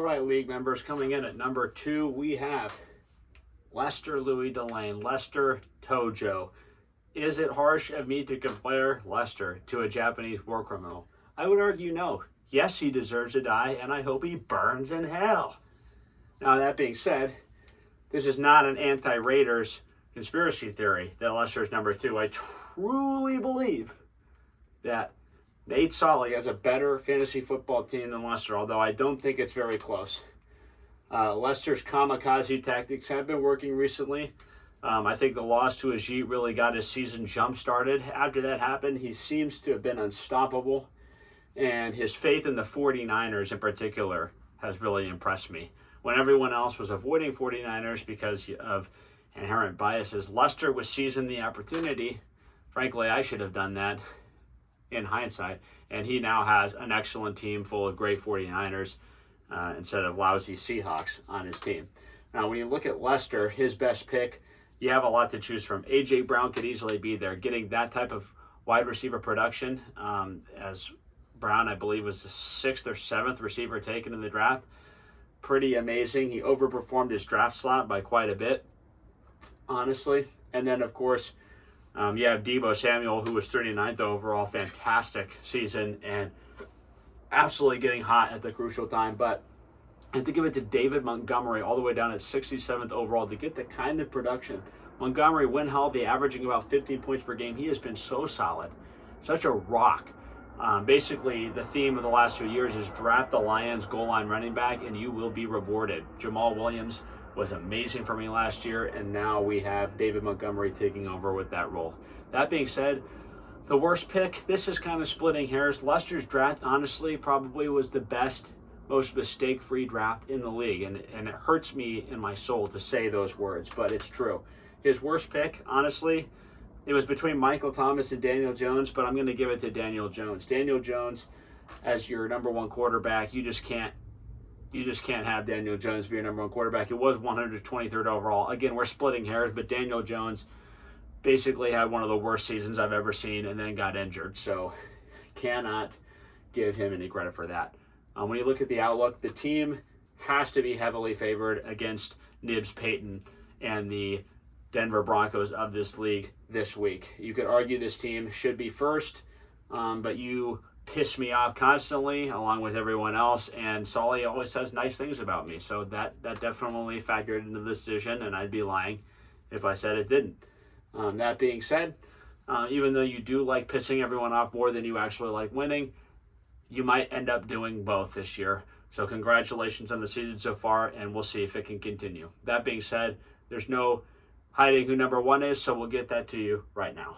right, league members, coming in at number 2, we have Lester Louis Delane, Lester Tojo. Is it harsh of me to compare Lester to a Japanese war criminal? I would argue no. Yes, he deserves to die, and I hope he burns in hell. Now, that being said, this is not an anti-Raiders conspiracy theory that Lester is number 2. I truly believe that Nate Solly has a better fantasy football team than Lester, although I don't think it's very close. Lester's kamikaze tactics have been working recently. I think the loss to Ajit really got his season jump-started. After that happened, he seems to have been unstoppable, and his faith in the 49ers in particular has really impressed me. When everyone else was avoiding 49ers because of inherent biases, Lester was seizing the opportunity. Frankly, I should have done that in hindsight, and he now has an excellent team full of great 49ers instead of lousy Seahawks on his team. Now, when you look at Lester, his best pick, you have a lot to choose from. A.J. Brown could easily be there. Getting that type of wide receiver production, as Brown, I believe, was the 6th or 7th receiver taken in the draft, pretty amazing. He overperformed his draft slot by quite a bit, honestly. And then, of course, you have Deebo Samuel, who was 39th overall. Fantastic season and absolutely getting hot at the crucial time. But and to give it to David Montgomery all the way down at 67th overall to get the kind of production. Montgomery, when healthy, averaging about 15 points per game. He has been so solid, such a rock. Basically, the theme of the last 2 years is draft the Lions goal line running back and you will be rewarded. Jamal Williams was amazing for me last year, and now we have David Montgomery taking over with that role. That being said, the worst pick, this is kind of splitting hairs. Lester's draft, honestly, probably was the best, most mistake-free draft in the league, and it hurts me in my soul to say those words, but it's true. His worst pick, honestly, it was between Michael Thomas and Daniel Jones, but I'm going to give it to Daniel Jones. Daniel Jones, as your number 1 quarterback, you just can't have Daniel Jones be your number 1 quarterback. It was 123rd overall. Again, we're splitting hairs, but Daniel Jones basically had one of the worst seasons I've ever seen and then got injured, so cannot give him any credit for that. When you look at the outlook, the team has to be heavily favored against Nibs Payton and the Denver Broncos of this league this week. You could argue this team should be first, but you piss me off constantly along with everyone else, and Solly always says nice things about me, so that definitely factored into the decision, and I'd be lying if I said it didn't. That being said, even though you do like pissing everyone off more than you actually like winning, you might end up doing both this year. So congratulations on the season so far, and we'll see if it can continue. That being said, there's no hiding who number 1 is, so we'll get that to you right now.